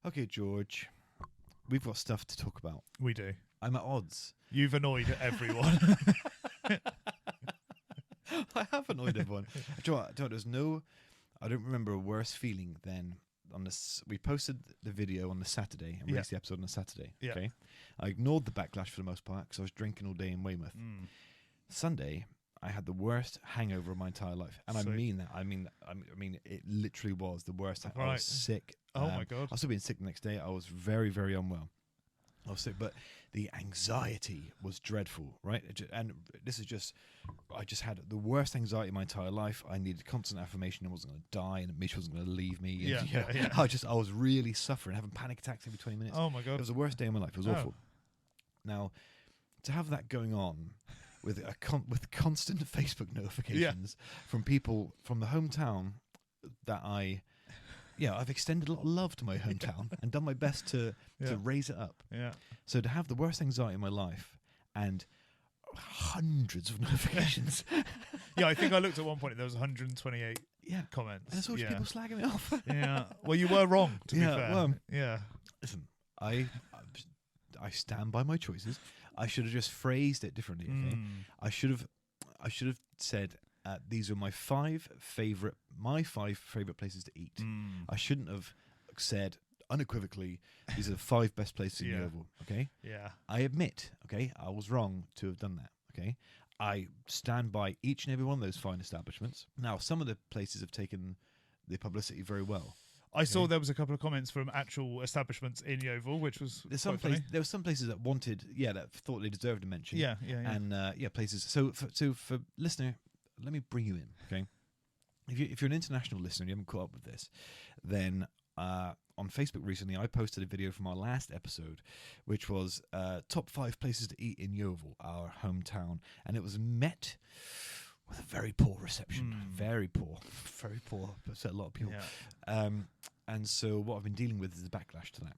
Okay, George, we've got stuff to talk about. We do. I'm at odds. You've annoyed everyone. I have annoyed everyone. Do you know what? I don't remember a worse feeling than on this. We posted the video on the Saturday and released the episode on the Saturday. Yeah. Okay, I ignored the backlash for the most part because I was drinking all day in Weymouth. Sunday, I had the worst hangover of my entire life, and Sweet. I mean that. I mean, it literally was the worst. I Right. was sick. Oh my God. I was still being sick the next day. I was very, very unwell. I was sick, but the anxiety was dreadful, right? And this is just, I just had the worst anxiety of my entire life. I needed constant affirmation I wasn't going to die and Mitch wasn't going to leave me. Yeah. I was really suffering, having panic attacks every 20 minutes. Oh my God. It was the worst day of my life. It was awful. Now, to have that going on with with constant Facebook notifications from people from the hometown that I've extended a lot of love to my hometown and done my best to raise it up. Yeah. So to have the worst anxiety in my life and hundreds of notifications. Yeah, I think I looked at one point and there was 128 comments. And I saw people slagging me off. Yeah. Well, you were wrong, to be fair. Well, listen, I stand by my choices. I should have just phrased it differently. Okay, I should have said these are my five favorite places to eat. I shouldn't have said unequivocally these are the 5 best places in Yeovil. Okay, I admit. Okay, I was wrong to have done that. Okay, I stand by each and every one of those fine establishments. Now, some of the places have taken the publicity very well. I saw there was a couple of comments from actual establishments in Yeovil, which was there were some places that wanted, that thought they deserved a mention. Yeah. And places. So for listener, let me bring you in. Okay, if you're an international listener and you haven't caught up with this, then on Facebook recently I posted a video from our last episode, which was top 5 places to eat in Yeovil, our hometown, and it was met with a very poor reception. Very poor. Upset a lot of people. And so what I've been dealing with is the backlash to that.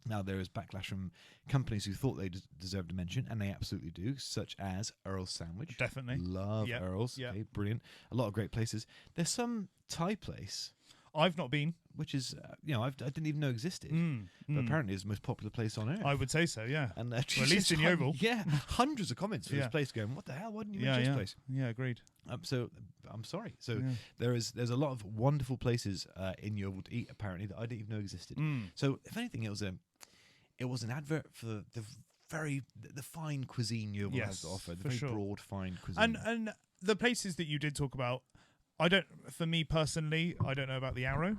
Now, there is backlash from companies who thought they deserved a mention, and they absolutely do, such as Earl's Sandwich. Definitely. Love Earl's. Yep. Okay, brilliant. A lot of great places. There's some Thai place, I've not been, which is, I didn't even know existed. But apparently it's the most popular place on earth. I would say so, yeah. And at least in Yeovil. Yeah, hundreds of comments for this place going, what the hell, why didn't you mention this place? Yeah, agreed. So I'm sorry. So there's a lot of wonderful places in Yeovil to eat, apparently, that I didn't even know existed. So if anything, it was an advert for the fine cuisine Yeovil has to offer, the very broad fine cuisine. And the places that you did talk about, for me personally, I don't know about the Arrow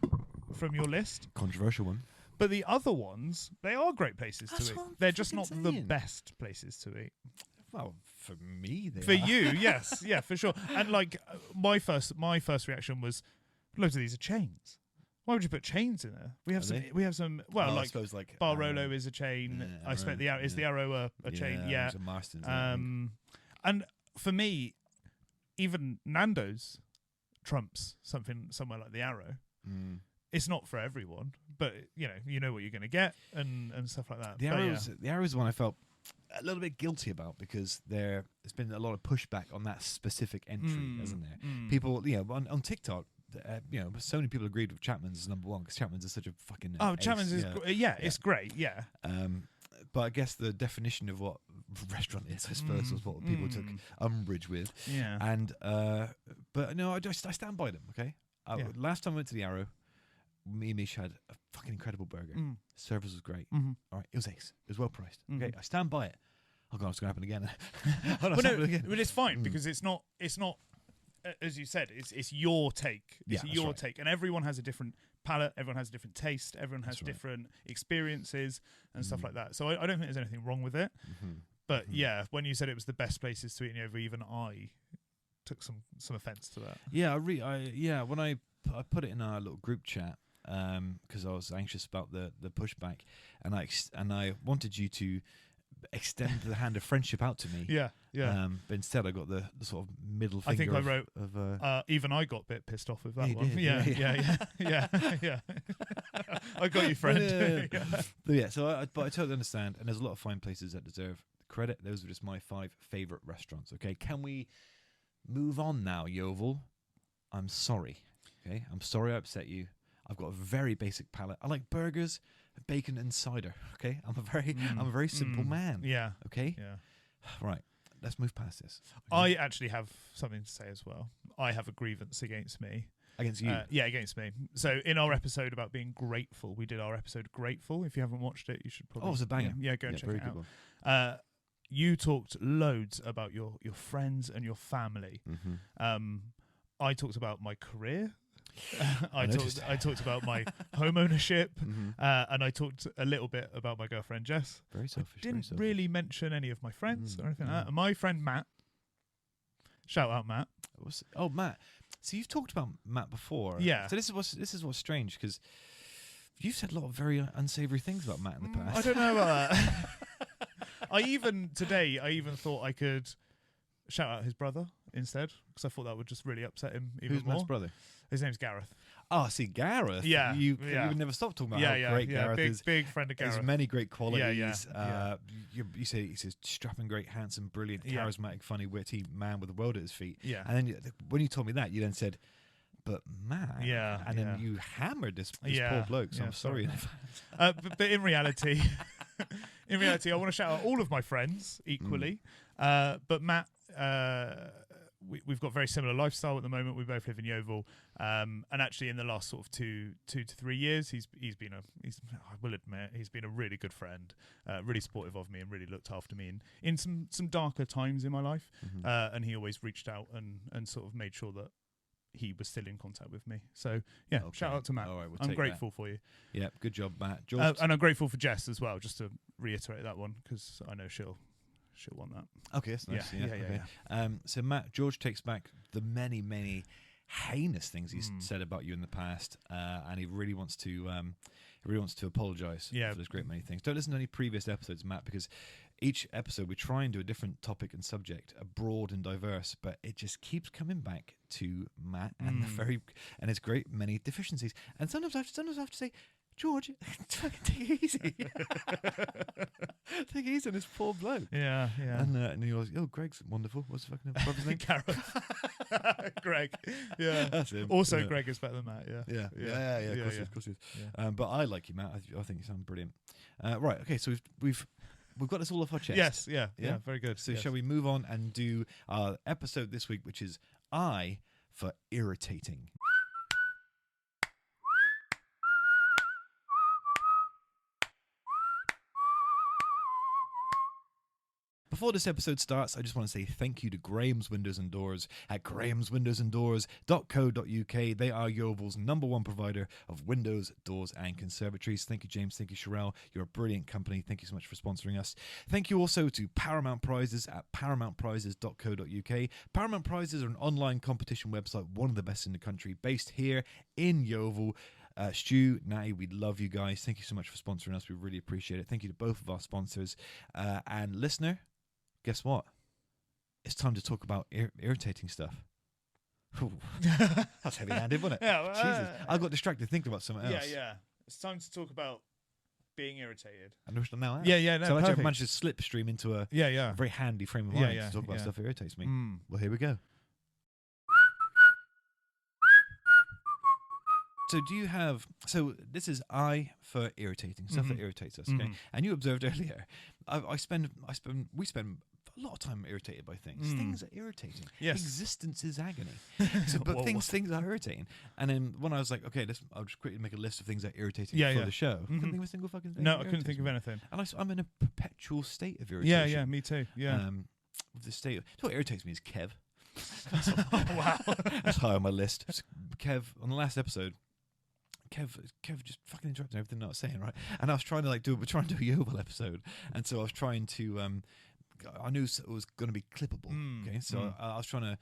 from your list. Controversial one. But the other ones, they are great places to eat. They're just not the best places to eat. Well, for me, they are. For you, yes. Yeah, for sure. And like my first reaction was, loads of these are chains. Why would you put chains in there? We have some. Well, I suppose like Barolo is a chain. I expect is the Arrow a chain? Yeah. Marston's and for me, even Nando's trumps somewhere like the Arrow. It's not for everyone, but you know what you're going to get and stuff like that. The Arrow is one I felt a little bit guilty about because there's been a lot of pushback on that specific entry, hasn't there? People, on TikTok. So many people agreed with Chapman's as number 1 because Chapman's is such a fucking. Chapman's is it's great, yeah. But I guess the definition of what restaurant is, I suppose, was what people took umbrage with. Yeah. And but no, I stand by them. Okay. Last time I went to the Arrow, me and Mish had a fucking incredible burger. Service was great. All right, it was ace. It was well priced. Okay, I stand by it. Oh god, it's going to happen again. But it's fine because it's not. As you said, it's your take. It's your take, and everyone has a different palate. Everyone has a different taste. Everyone has different experiences and stuff like that. So I don't think there's anything wrong with it. But when you said it was the best places to eat in Yeovil, even I took some offence to that. Yeah, when I put it in our little group chat because I was anxious about the pushback, and I wanted you to extend the hand of friendship out to me. Yeah. But instead, I got the sort of middle finger. I think I wrote. Even I got a bit pissed off with that one. Did, yeah. I got you, friend. But I totally understand, and there's a lot of fine places that deserve credit. Those are just my 5 favorite restaurants. Okay, can we move on now, Yeovil? I'm sorry. Okay, I'm sorry I upset you. I've got a very basic palate. I like burgers, bacon, and cider. Okay, I'm a very simple man. Yeah. Okay. Yeah. Right. Let's move past this. I actually have something to say as well. I have a grievance against me. Against you? Yeah, against me. So in our episode about being grateful, we did our episode Grateful. If you haven't watched it, you should probably... Oh, it was a banger. Yeah, go and check very it good out. You talked loads about your friends and your family. Mm-hmm. I talked about my career. I talked about my home ownership, and I talked a little bit about my girlfriend Jess. Very selfish. I didn't really mention any of my friends or anything like that. And my friend Matt, shout out Matt. Oh, Matt. So you've talked about Matt before. Yeah. So this is what's strange, because you've said a lot of very unsavory things about Matt in the past. I don't know about that. I even thought I could shout out his brother instead, because I thought that would just really upset him even Who's more. Matt's brother? His name's Gareth. Oh, see, Gareth. Yeah, you would never stop talking about how great Gareth is. Big friend of Gareth. There's many great qualities. Yeah. You say he's a strapping, great, handsome, brilliant, charismatic, funny, witty man with the world at his feet. Yeah. And then when you told me that, you then said, "But Matt." Yeah. And then you hammered this poor bloke. So I'm sorry. But in reality, I want to shout out all of my friends equally. But Matt, we've got very similar lifestyle at the moment. We both live in Yeovil, and actually in the last sort of two to 3 years, he's been a really good friend, really supportive of me, and really looked after me in some darker times in my life. And he always reached out and sort of made sure that he was still in contact with me. So shout out to Matt. All right, I'm grateful for you. Yeah, good job, Matt. George, and I'm grateful for Jess as well, just to reiterate that one, because I know she'll want that. Okay, that's nice. Yeah. So Matt, George takes back the many, many heinous things he's said about you in the past, and he really wants to apologise for those great many things. Don't listen to any previous episodes, Matt, because each episode we try and do a different topic and subject, broad and diverse, but it just keeps coming back to Matt and and his great many deficiencies. And sometimes I have to say, George, fucking take it easy. Take it easy on this poor bloke. Yeah. And he was, Greg's wonderful. What's the fucking brother's name? Gareth. Greg. Yeah. That's him. Also, Greg is better than Matt. Yeah. Of course he is. Yeah. But I like you, Matt. I think you sound brilliant. Right. Okay. So we've got this all off our chest. Yes. Yeah. Very good. So shall we move on and do our episode this week, which is I for Irritating. Before this episode starts, I just want to say thank you to Graham's Windows and Doors at grahamswindowsanddoors.co.uk. They are Yeovil's #1 provider of windows, doors, and conservatories. Thank you, James. Thank you, Sherelle. You're a brilliant company. Thank you so much for sponsoring us. Thank you also to Paramount Prizes at paramountprizes.co.uk. Paramount Prizes are an online competition website, one of the best in the country, based here in Yeovil. Stu, Natty, we love you guys. Thank you so much for sponsoring us. We really appreciate it. Thank you to both of our sponsors. And listener, guess what? It's time to talk about irritating stuff. That's heavy-handed, wasn't it? Yeah, Jesus. I got distracted thinking about something else. Yeah. It's time to talk about being irritated. And we're now out. Yeah. No, so perfect. I managed to slipstream into a very handy frame of mind to talk about stuff that irritates me. Well, here we go. So this is I for irritating, stuff that irritates us, okay? And you observed earlier, we spend a lot of time irritated by things. Things are irritating. Yes. Existence is agony. But things are irritating. And then when I was like, okay, I'll just quickly make a list of things that are irritating for the show. I couldn't think of a single fucking thing. No, I couldn't think of anything. And I'm in a perpetual state of irritation. Yeah, me too. Yeah. With the state of, what irritates me is Kev. Wow. That's high on my list. Kev, on the last episode, Kev just fucking interrupted everything I was saying, right? And I was trying to do a Yeovil episode, and so I was trying to. I knew it was going to be clippable, okay? So I was trying to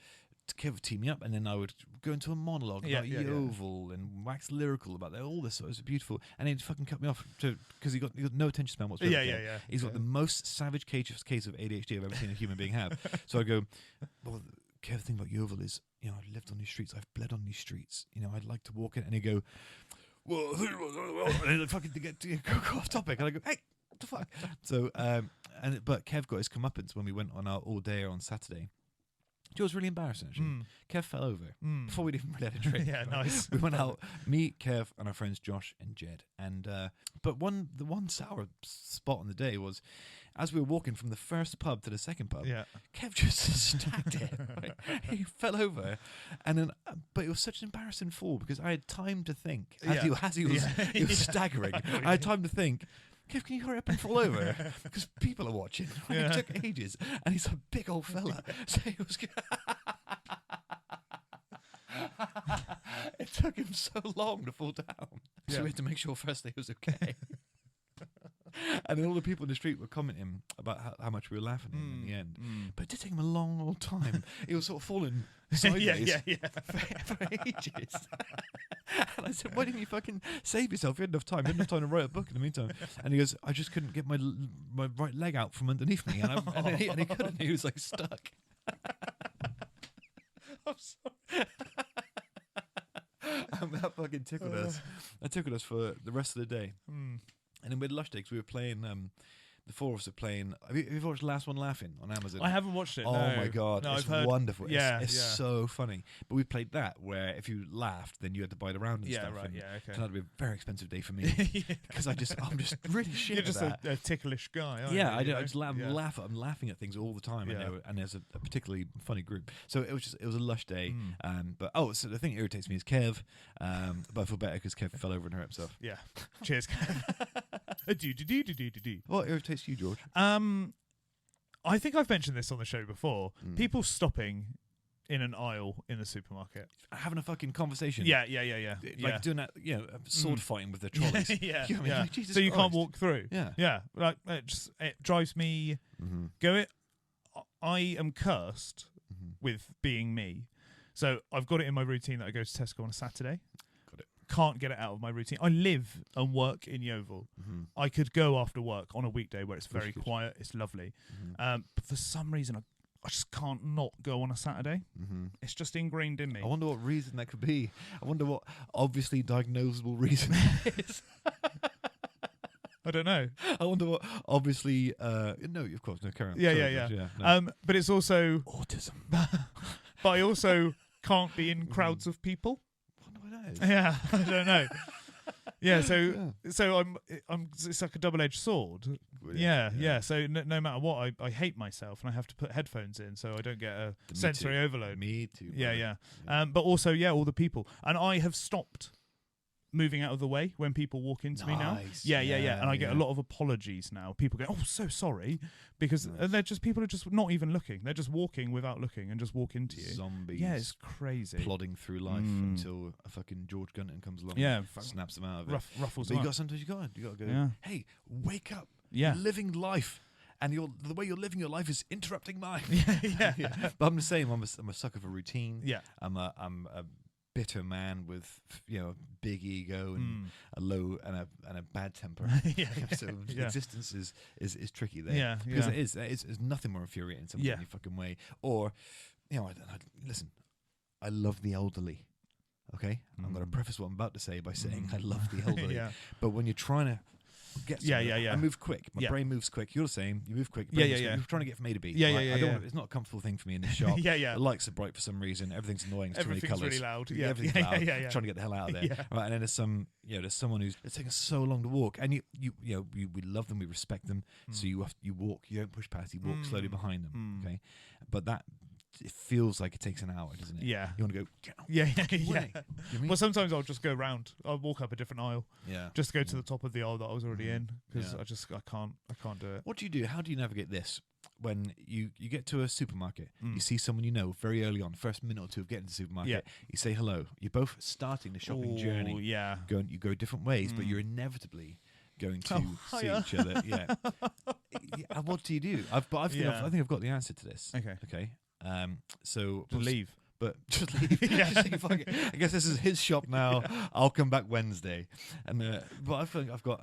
Kev would tee me up, and then I would go into a monologue about Yeovil and wax lyrical about that, all this. So it was beautiful, and he'd fucking cut me off because he got no attention span whatsoever. Yeah. He's got the most savage case of ADHD I've ever seen a human being have. So I go, well, Kev, the thing about Yeovil is, I've lived on these streets, I've bled on these streets. I'd like to walk in, and he'd go, well, and he'd fucking go off topic, and I go, hey, what the fuck? So, but Kev got his comeuppance when we went on our all day on Saturday. you know what's really embarrassing, actually? Kev fell over before we'd even really had a drink. Yeah, nice. We went out, me, Kev, and our friends Josh and Jed. And but the one sour spot on the day was, as we were walking from the first pub to the second pub, Kev just stacked it. Right? He fell over, and then but it was such an embarrassing fall because I had time to think as he was staggering. I had time to think. Kev, can you hurry up and fall over? Because people are watching. Right? It took ages, and he's a big old fella. So he was. It took him so long to fall down. So we had to make sure first he was okay. And then all the people in the street were commenting about how much we were laughing at him in the end. But it did take him a long old time. He was sort of falling sideways for ages. And I said, why didn't you fucking save yourself? You had enough time. You had enough time to write a book in the meantime. And he goes, I just couldn't get my right leg out from underneath me. And he couldn't. He was like stuck. I'm sorry. And that fucking tickled us. That tickled us for the rest of the day. And then with Lush Day, we were playing, the four of us are playing. Have you watched Last One Laughing on Amazon? I haven't watched it. Oh my God. No, it's wonderful. It's so funny. But we played that where if you laughed, then you had to buy the round and stuff. Right, and okay. It turned out to be a very expensive day for me because I'm just really shit You're just at that. a ticklish guy, aren't Yeah, you? I just laugh. I'm laughing at things all the time, and there's a particularly funny group. So it was a Lush Day. But so the thing that irritates me is Kev. But I feel better because Kev fell over and hurt himself. Yeah. Cheers, Kev. What irritates you, George? I think I've mentioned this on the show before. People stopping in an aisle in the supermarket, having a fucking conversation. Yeah. Like doing that, sword fighting with the trolleys. Yeah. Like, Jesus so you Christ. can't walk through. Yeah. Like it drives me. I am cursed with being me. So I've got it in my routine that I go to Tesco on a Saturday. Can't get it out of my routine. I live and work in Yeovil. I could go after work on a weekday where it's very quiet. It's lovely. But for some reason, I just can't not go on a Saturday. It's just ingrained in me. I wonder what reason that could be. I wonder what obviously diagnosable reason that is. I don't know. I wonder what obviously... no, of course, no, carry on. Yeah. No. But it's also... autism. But I also can't be in crowds of people. Yeah, I don't know. So I'm. It's like a double-edged sword. Brilliant. Yeah. So no matter what, I hate myself, and I have to put headphones in so I don't get a sensory overload. Me too. Yeah. But also, all the people, and I have stopped moving out of the way when people walk into me now. Yeah. And I get a lot of apologies now. People go, "Oh, so sorry," because people are just not even looking. They're just walking without looking and just walk into you. Zombies. Yeah, it's crazy. Plodding through life until a fucking George Gunton comes along. Yeah, and snaps them out of it. Ruffles. But sometimes you got to go. Hey, wake up! Yeah, you're living life. And the way you're living your life is interrupting mine. Yeah. But I'm the same. I'm a sucker for routine. Yeah. I'm a bitter man with a big ego and a low and a bad temper. So existence is tricky there. Because it is. There's nothing more infuriating in any fucking way. Or listen, I love the elderly. Okay, I'm going to preface what I'm about to say by saying I love the elderly. But when you're trying to get I move quick. My brain moves quick. You're the same. You move quick. You're trying to get from A to B. It's not a comfortable thing for me in this shop. The lights are bright for some reason. Everything's annoying. It's too many colours. Really loud. Everything's loud. Trying to get the hell out of there. Right, and then there's someone who's taking so long to walk, and we love them, we respect them. So you walk. You don't push past. You walk slowly behind them. Okay, but it feels like it takes an hour, doesn't it? Yeah. You want to go, get out. Yeah. You know what I mean? Well, sometimes I'll just go round. I'll walk up a different aisle. Yeah. Just to go to the top of the aisle that I was already in because I can't do it. What do you do? How do you navigate this? When you get to a supermarket, you see someone you know very early on, first minute or two of getting to the supermarket, you say hello. You're both starting the shopping journey. Yeah. You go different ways, but you're inevitably going to see each other. Yeah. What do you do? I think I've got the answer to this. Okay. So just leave. But just leave. Just say, fuck it. I guess this is his shop now. I'll come back Wednesday. And but I think I've got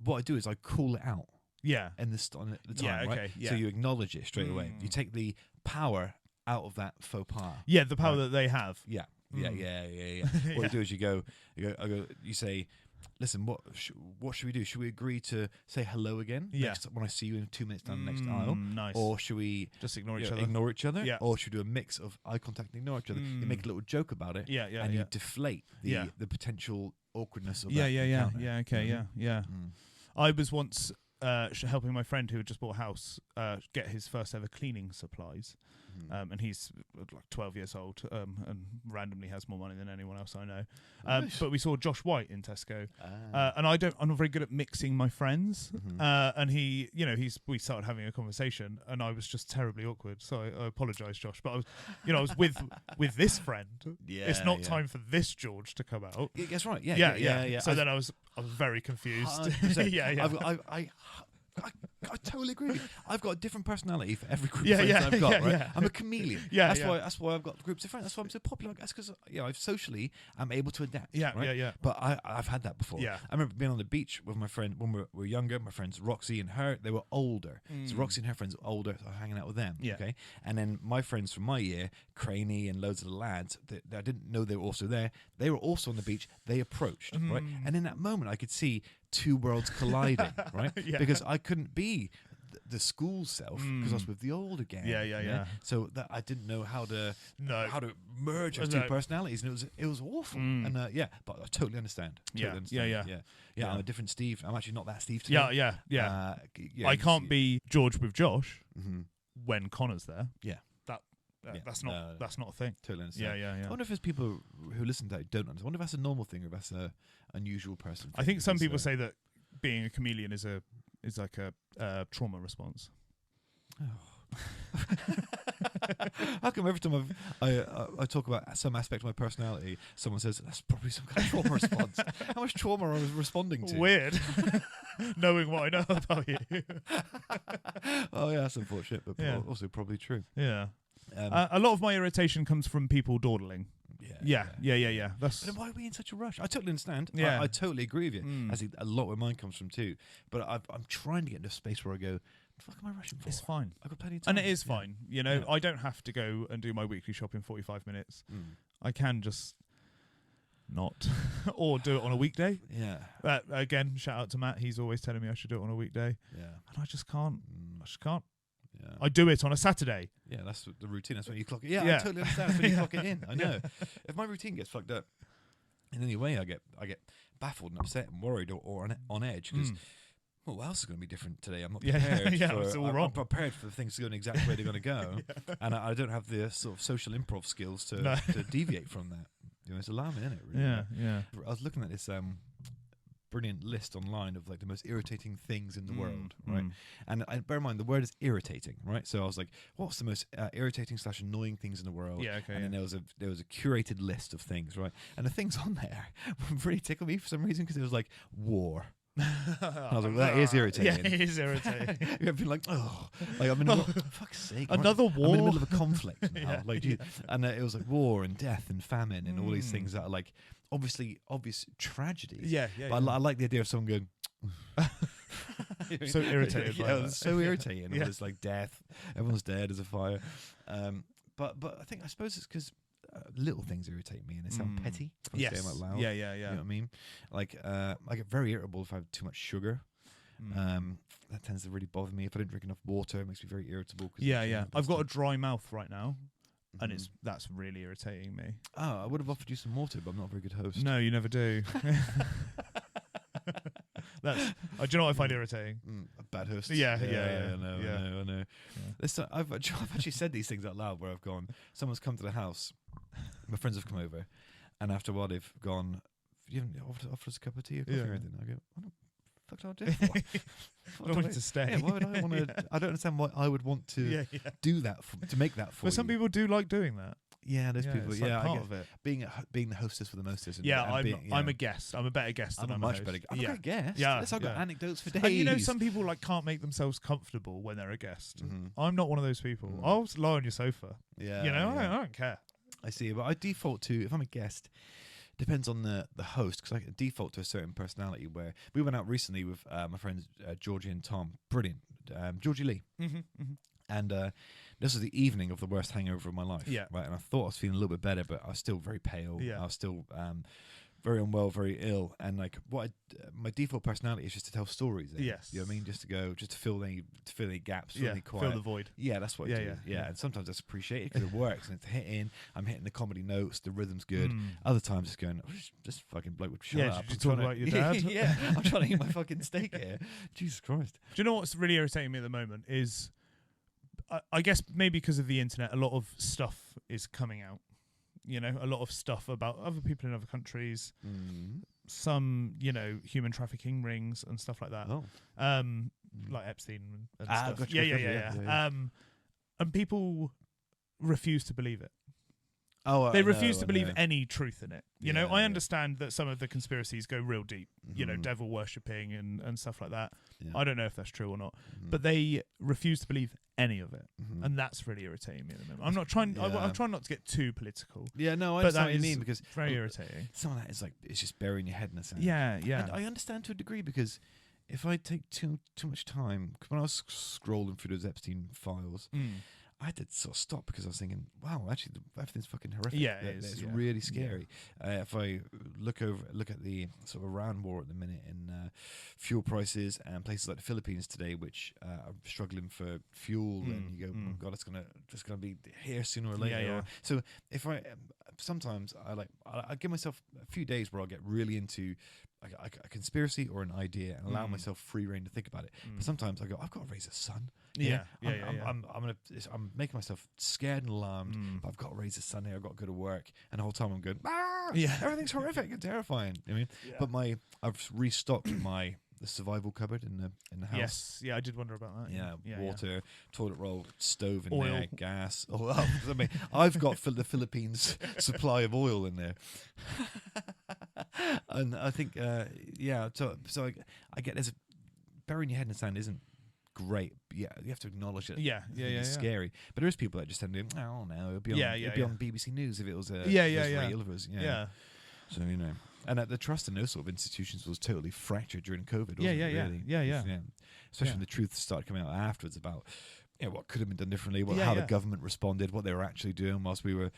what I do is I call it out. Yeah. In the time, right? Yeah. So you acknowledge it straight away. You take the power out of that faux pas. Yeah, the power that they have. Yeah. What you do is you say, listen, what should we do? Should we agree to say hello again when I see you in 2 minutes down the next aisle? Nice. Or should we just ignore each other? Yeah. Or should we do a mix of eye contact and ignore each other? You make a little joke about it. And you deflate the potential awkwardness of that encounter. Yeah. Okay. Yeah. I was once helping my friend who had just bought a house get his first ever cleaning supplies. And he's like 12 years old and randomly has more money than anyone else I know. Nice. But we saw Josh White in Tesco, and I'm not very good at mixing my friends. And we started having a conversation, and I was just terribly awkward. So I apologise, Josh. But I was with this friend. It's not time for this George to come out. Yeah, that's right. Yeah. So then I was very confused. I totally agree with you. I've got a different personality for every group of friends I've got, right? Yeah. I'm a chameleon. That's why I've got groups of friends. That's why I'm so popular. That's because I've socially I'm able to adapt. Right? But I've had that before. Yeah. I remember being on the beach with my friend when we were younger. My friends Roxy and her, they were older. So Roxy and her friends were older, so I was hanging out with them. Yeah. Okay. And then my friends from my year, Craney and loads of the lads that I didn't know they were also there. They were also on the beach. They approached, right? And in that moment, I could see two worlds colliding, right? Because I couldn't be the school self because I was with the older gang. Yeah. So that I didn't know how to merge those two personalities, and it was awful. And but I totally understand. Yeah. I'm a different Steve. I'm actually not that Steve today. Yeah. I can't be George with Josh when Connor's there. That's not a thing. Totally understand. Yeah. I wonder if there's people who listen to that who don't understand. I wonder if that's a normal thing or if that's a unusual person thing. I think some people say that being a chameleon is like a trauma response. Oh. How come every time I talk about some aspect of my personality, someone says that's probably some kind of trauma response? How much trauma I was responding to? Weird. Knowing what I know about you. Oh yeah, that's unfortunate, but also probably true. Yeah. A lot of my irritation comes from people dawdling. Yeah. But then why are we in such a rush? I totally understand. Yeah. I totally agree with you. I think a lot where mine comes from too. But I'm trying to get into a space where I go, what the fuck am I rushing for? It's fine. I've got plenty of time. And it is fine. I don't have to go and do my weekly shop in 45 minutes. I can just not. Or do it on a weekday. Yeah. Again, shout out to Matt. He's always telling me I should do it on a weekday. Yeah. And I just can't. Yeah. I do it on a Saturday. Yeah, that's the routine. That's when you clock it. I totally understand. That's when you clock it in. I know. If my routine gets fucked up in any way, I get baffled and upset and worried or on edge because what else is going to be different today? I'm not prepared. It's all wrong. I'm prepared for things to go in exactly where they're going to go, and I don't have the sort of social improv skills to deviate from that. It's alarming, isn't it? Really? Yeah. I was looking at this brilliant list online of like the most irritating things in the world, right? And bear in mind the word is irritating, right? So I was like, what's the most irritating / annoying things in the world? Yeah, okay. And then there was a curated list of things, right? And the things on there really tickled me for some reason because it was like war. I was like, that is irritating. Yeah, it is irritating. You've been like, oh, like I'm in the fuck's sake, another war. I'm in the middle of a conflict now. And it was like war and death and famine and all these things that are like obvious tragedies. Yeah. But I like the idea of someone going. So irritated. It was so irritating. It was like death. Everyone's dead as a fire. But I suppose it's because little things irritate me and they sound petty. If I say them out loud. Yeah. You know what I mean? Like I get very irritable if I have too much sugar. That tends to really bother me. If I don't drink enough water, it makes me very irritable. Yeah. I've got a dry mouth right now. And that's really irritating me. Oh, I would have offered you some water, but I'm not a very good host. No, you never do. Do you know what I find irritating? A bad host. Yeah. I know. Yeah. I've actually said these things out loud where I've gone, someone's come to the house, my friends have come over, and after a while they've gone, you haven't offered us a cup of tea or coffee or anything. I go, what the fuck do I do for? I want to stay. Yeah, why would I want to? I don't understand why I would want to do that to make that for you. But some people do like doing that. Yeah, there's people. It's Yeah, like part of it. Being the hostess for the mostess. I'm a guest. I'm a better guest than I'm a much host. better. I'm a great guest. Yeah, I've got anecdotes for days. And some people like can't make themselves comfortable when they're a guest. I'm not one of those people. I'll lie on your sofa. Yeah, I don't care. I see, but I default to if I'm a guest. Depends on the host because I can default to a certain personality. Where we went out recently with my friends Georgie and Tom, brilliant, Georgie Lee, and this was the evening of the worst hangover of my life. Yeah, right. And I thought I was feeling a little bit better, but I was still very pale. Yeah, I was still very unwell, very ill, and like my default personality is just to tell stories. Yes, you know what I mean, just to fill any gaps, fill any quiet, fill the void. Yeah, that's what I do. Yeah, and sometimes that's appreciated because it works and it's hitting. I'm hitting the comedy notes, the rhythm's good. Other times it's going, just fucking bloke would shut up. Just talk about your dad. Yeah, I'm trying to eat my fucking steak here. Jesus Christ. Do you know what's really irritating me at the moment is, I guess maybe because of the internet, a lot of stuff is coming out. You know, a lot of stuff about other people in other countries, some, human trafficking rings and stuff like that. Oh. Like Epstein and stuff. Gotcha, yeah. And people refuse to believe it. Oh, they refuse to believe any truth in it. You know, I yeah. understand that some of the conspiracies go real deep, devil worshipping and stuff like that. Yeah. I don't know if that's true or not, but they refuse to believe any of it. And that's really irritating me at the moment. I'm not trying, I'm trying not to get too political. Yeah, no, I understand what you mean, because very irritating. Some of that is like, it's just burying your head in the sand. Yeah. And I understand to a degree, because if I take too much time, because when I was scrolling through those Epstein files, I had to sort of stop, because I was thinking, wow, actually, everything's fucking horrific. Yeah, it is. It's really scary. Yeah. If I look at the sort of Iran war at the minute, and fuel prices and places like the Philippines today, which are struggling for fuel, and you go, oh God, it's gonna be here sooner or later. Yeah. So if sometimes I give myself a few days where I'll get really into a conspiracy or an idea and allow myself free reign to think about it. But sometimes I go, I've got to raise a son. I'm making myself scared and alarmed, but I've got to raise a son here. I've got to go to work, and the whole time I'm going, everything's horrific and terrifying. I mean, but I've restocked the survival cupboard in the house. Yes, I did wonder about that. Yeah, water, toilet roll, stove in oil. there, gas. Oh, well, I mean, I've got the Philippines supply of oil in there, and I think, So I get burying your head in the sand isn't great. Yeah, you have to acknowledge it. It's scary, but there is people that just tend to, oh no, it'd be on BBC News if it was real. If it was, So and the trust in those sort of institutions was totally fractured during COVID. Wasn't it, really? Yeah. Especially when the truth started coming out afterwards about what could have been done differently, how the government responded, what they were actually doing whilst we were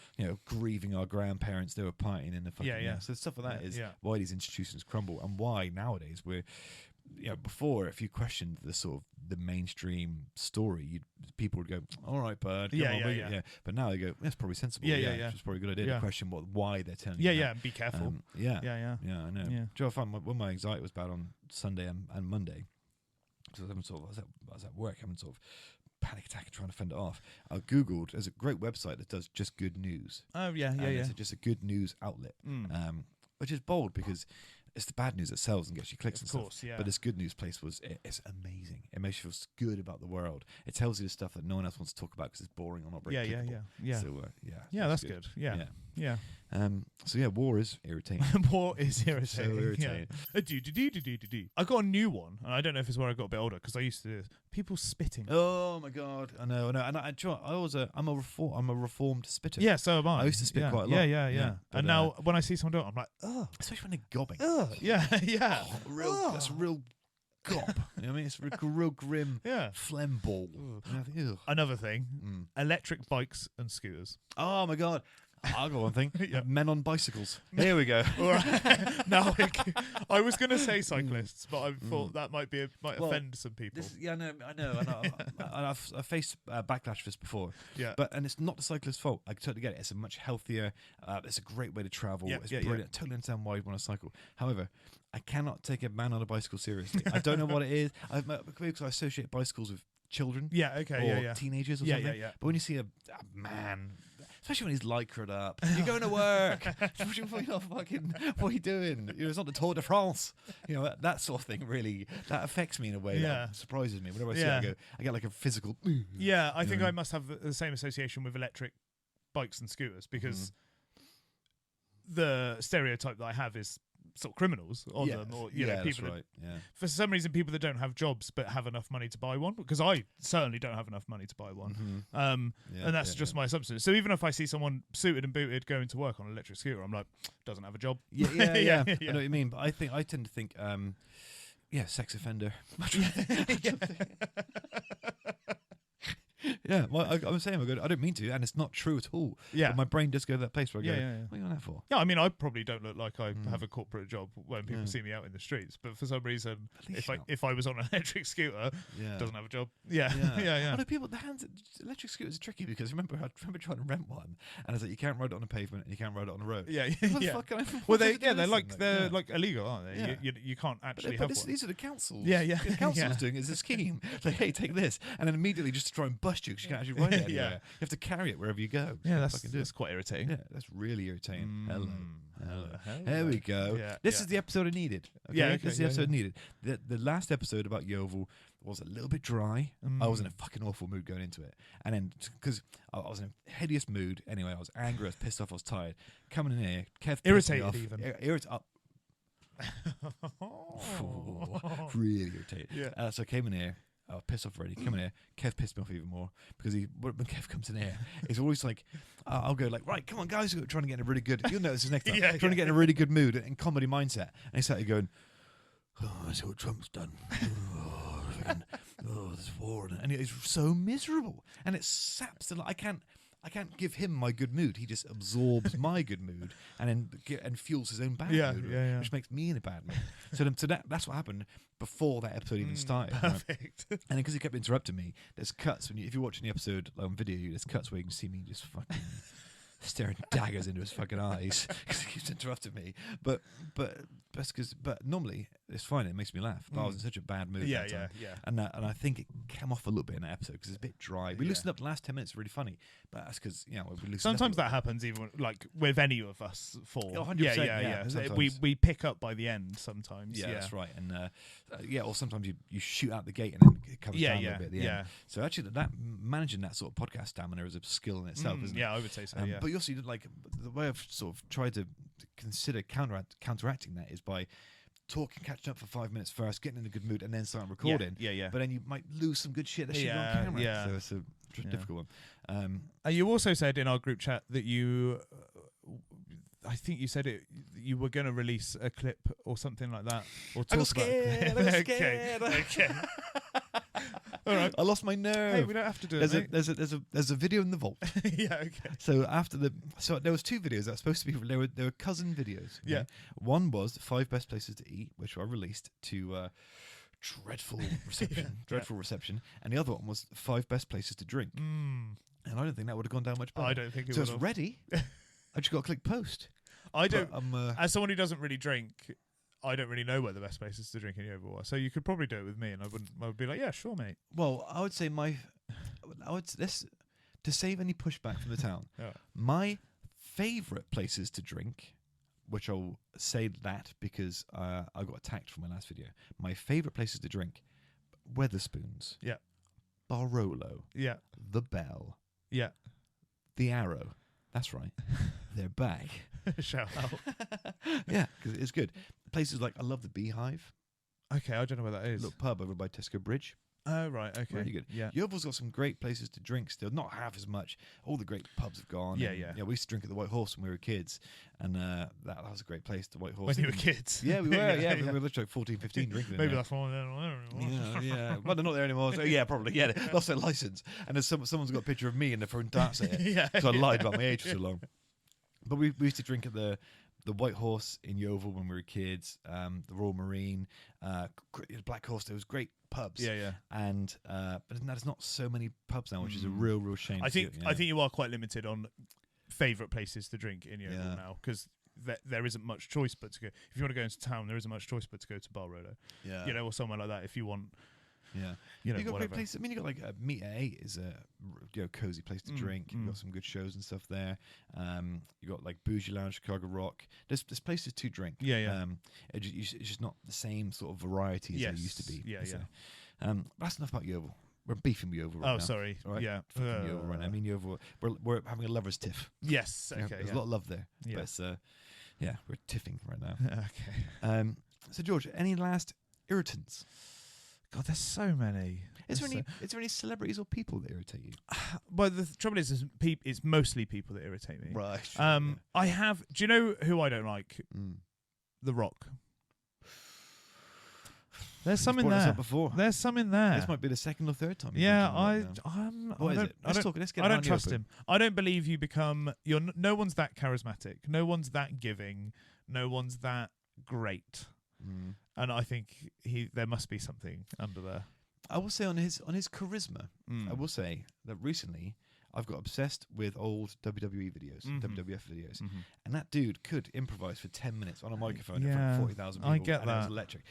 grieving our grandparents. They were partying in the fucking So stuff like that is why these institutions crumble, and why nowadays we're. Before, if you questioned the sort of the mainstream story, people would go, "All right, bud." But now they go, "That's probably sensible." It's probably a good idea to question why they're telling you. Yeah. Be careful. I know. Yeah. Do you know, I found when my anxiety was bad on Sunday and Monday, because I was at work having sort of panic attack and trying to fend it off. I googled. There's a great website that does just good news. Oh yeah. It's just a good news outlet, which is bold because. It's the bad news that sells and gets you clicks and stuff. But this good news place it's amazing. It makes you feel good about the world. It tells you the stuff that no one else wants to talk about because it's boring or not very clickable. Yeah. So that's good. Yeah. So war is irritating. War is irritating. So irritating. I got a new one, and I don't know if it's where I got a bit older, because I used to do this. People spitting. Oh my God, I know. And I'm a reformed spitter. Yeah, so am I. I used to spit quite a lot. Yeah. And now when I see someone do it, I'm like, ugh. Especially when they're gobbing. Ugh. Yeah. That's a real gob. You know what I mean? It's a real grim phlegm ball. Another thing, electric bikes and scooters. Oh my God. I've got one thing. Men on bicycles. Here we go. Now, I was going to say cyclists, but I thought that might offend some people. I know. And I've faced backlash for this before. Yeah. And it's not the cyclist's fault. I totally get it. It's a much healthier. It's a great way to travel. It's brilliant. I totally understand why you want to cycle. However, I cannot take a man on a bicycle seriously. I don't know what it is. Because I associate bicycles with children. Or teenagers or something. But when you see a man. Especially when he's lycra'd up. You're going to work. What are you doing? It's not the Tour de France. That sort of thing really, that affects me in a way that surprises me. Whenever I see it, I get like a physical... Yeah, I think I must have the same association with electric bikes and scooters, because the stereotype that I have is sort of criminals on them, or people for some reason, people that don't have jobs but have enough money to buy one, because I certainly don't have enough money to buy one. And that's just my assumption. So even if I see someone suited and booted going to work on an electric scooter, I'm like, doesn't have a job. I know what you mean, but I tend to think sex offender. Well, I'm saying I don't mean to, and it's not true at all. Yeah, but my brain does go to that place where I go, that for? Yeah, I mean, I probably don't look like I have a corporate job when people see me out in the streets, but for some reason, if I was on an electric scooter, doesn't have a job. Yeah. I know people. Electric scooters are tricky because I remember trying to rent one, and it's like you can't ride it on the pavement and you can't ride it on the road. Yeah. What the fuck can I? Well, they're like illegal, aren't they? Yeah. You can't actually have one. These are the councils. Yeah. The council's doing is a scheme. It's like, hey, take this, and then immediately just to try and bust you because you can't actually ride it anywhere. You have to carry it wherever you go. Yeah, that's quite irritating. Yeah, that's really irritating. Hello. There we go. Yeah, this is the episode I needed. Okay? Yeah, okay, this is the episode I needed. The last episode about Yeovil was a little bit dry. I was in a fucking awful mood going into it, and then because I was in a hideous mood anyway, I was angry, I was pissed off, I was tired. Coming in here, Kev irritated off, even. Really irritated. Yeah. So I came in here. I was pissed off already. Come in here. Kev pissed me off even more because when Kev comes in here, it's always like, I'll go like, right, come on, guys, we're trying to get in a really good. You'll notice this next time. Trying to get in a really good mood and comedy mindset. And he started going, I see what Trump's done. This war, and it's so miserable, and it saps the. I can't give him my good mood. He just absorbs my good mood and fuels his own bad mood, which makes me in a bad mood. So that's what happened before that episode even started. Perfect. Right? And because he kept interrupting me, there's cuts if you're watching the episode on video, there's cuts where you can see me just fucking staring daggers into his fucking eyes because he keeps interrupting me. But normally it's fine. It makes me laugh. But I was in such a bad mood. Yeah. And I think it came off a little bit in that episode because it's a bit dry. We loosened up the last 10 minutes, really funny. But that's because we loosened sometimes up that happens even like with any of us four. 100%, we pick up by the end sometimes. Yeah, that's right. And or sometimes you shoot out the gate and then it comes down a little bit at the end. So actually, that managing that sort of podcast stamina is a skill in itself, isn't it? Yeah, I would say so. But you also like the way I've sort of tried to consider counteracting that is by catching up for 5 minutes first, getting in a good mood, and then starting recording. Yeah. But then you might lose some good shit that should go on camera. Yeah. So it's a difficult one. You also said in our group chat that you. I think you said you were going to release a clip or something like that. Or talk I got scared. Okay. All right. I lost my nerve. Hey, we don't have to do it. There's a video in the vault. Yeah. Okay. So there was 2 videos that were supposed to be. They were cousin videos. Okay? Yeah. One was the 5 best places to eat, which I released to dreadful reception. And the other one was 5 best places to drink. And I don't think that would have gone down much better. I don't think it so would. So it's ready. I just got to click post. I don't. As someone who doesn't really drink, I don't really know where the best places to drink in Yeovil are. So you could probably do it with me, and I would be like, yeah, sure, mate. Well, I would say to save any pushback from the town, my favourite places to drink, which I'll say that because I got attacked from my last video. My favourite places to drink: Weatherspoons, Barolo, The Bell, The Arrow. That's right. They're back. Shout out. Yeah, because it's good. Places like, I love the Beehive. Okay, I don't know where that is. Little pub over by Tesco Bridge. Oh, right, okay. Really good. Yeah. Yeovil's got some great places to drink still. Not half as much. All the great pubs have gone. Yeah. Yeah, we used to drink at the White Horse when we were kids. And that was a great place, the White Horse. When you were kids? Yeah, we were. We were literally like 14, 15 drinking. Maybe that's why they're not there anymore. Yeah. Well, they're not there anymore. So yeah, probably. Yeah, they lost their license. And there's someone's got a picture of me and they're throwing darts at it. Because I lied about my age for so long. But we used to drink at the White Horse in Yeovil when we were kids, the Royal Marine, Black Horse. There was great pubs. Yeah. And but there's not so many pubs now, which is a real shame. I think you are quite limited on favourite places to drink in Yeovil now because there isn't much choice but to go. If you want to go into town, there isn't much choice but to go to Barolo. Yeah. Or somewhere like that if you want. Yeah, you got whatever. Great places. I mean, you got like Meet at 8 is a cozy place to drink. You got some good shows and stuff there. You got like Bougie Lounge, Chicago Rock. There's places to drink. Yeah. It's just not the same sort of variety as there used to be. Yeah. That's enough about Yeovil. We're beefing with Yeovil right now. Oh, sorry. Right? Yeah. Yeovil right now. I mean, Yeovil. We're having a lovers tiff. Yes. Okay. There's a lot of love there. Yeah. But it's, we're tiffing right now. Okay. So George, any last irritants? God, there's so many. Is there any celebrities or people that irritate you? Well, the trouble is it's mostly people that irritate me. Right. I have. Do you know who I don't like? The Rock. There's some You've in brought this there. up before. There's some in there. This might be the second or third time. Yeah, What is it? Let's talk. Let's get. I don't trust him. I don't believe you become. No one's that charismatic. No one's that giving. No one's that great. And I think there must be something under there. I will say on his charisma. I will say that recently I've got obsessed with old WWE videos, WWF videos, and that dude could improvise for 10 minutes on a microphone in front of 40,000 people. I get and that. It was electric.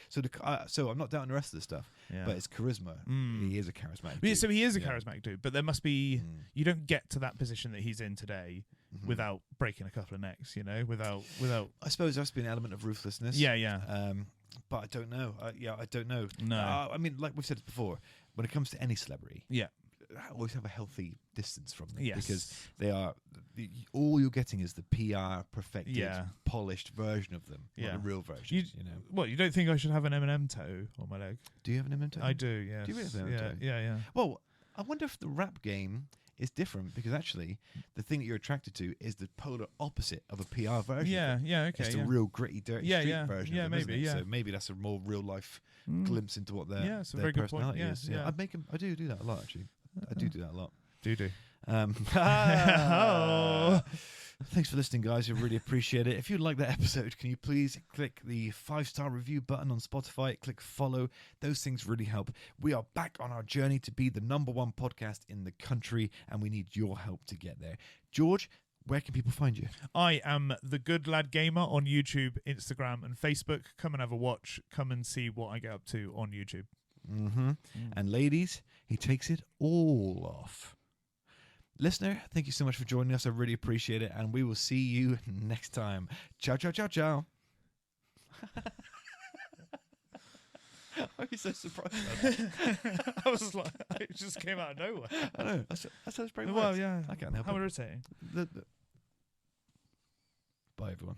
So I'm not doubting the rest of the stuff, but it's charisma. He is a charismatic dude. So he is a charismatic dude, but there must be. You don't get to that position that he's in today without breaking a couple of necks. Without. I suppose there has to be an element of ruthlessness. Yeah. But I don't know. I don't know. No. I mean, like we've said before, when it comes to any celebrity, always have a healthy distance from them because they are all you're getting is the PR perfected, polished version of them, not the real version. What, you don't think I should have an M&M toe on my leg? Do you have an M&M toe? I do. Yes. Do you really have an M&M toe? Yeah. Well, I wonder if the rap game is different because actually the thing that you're attracted to is the polar opposite of a PR version. Okay. It's the real gritty, dirty street version. Yeah, of them, maybe. So maybe that's a more real life glimpse into what their it's a very good point. is. Yeah. I do that a lot actually. I do that a lot. Do. Thanks for listening, guys. I really appreciate it. If you like that episode, can you please click the 5-star review button on Spotify, click follow. Those things really help. We are back on our journey to be the #1 podcast in the country, and we need your help to get there. George, where can people find you? I am the Good Lad Gamer on YouTube, Instagram, and Facebook. Come and have a watch. Come and see what I get up to on YouTube. And ladies, he takes it all off. Listener, thank you so much for joining us. I really appreciate it. And we will see you next time. Ciao, ciao, ciao, ciao. Why are you so surprised by that? I was like, it just came out of nowhere. I know. That's how it's brain works. Well, yeah. I can't help How it. irritating. Bye, everyone.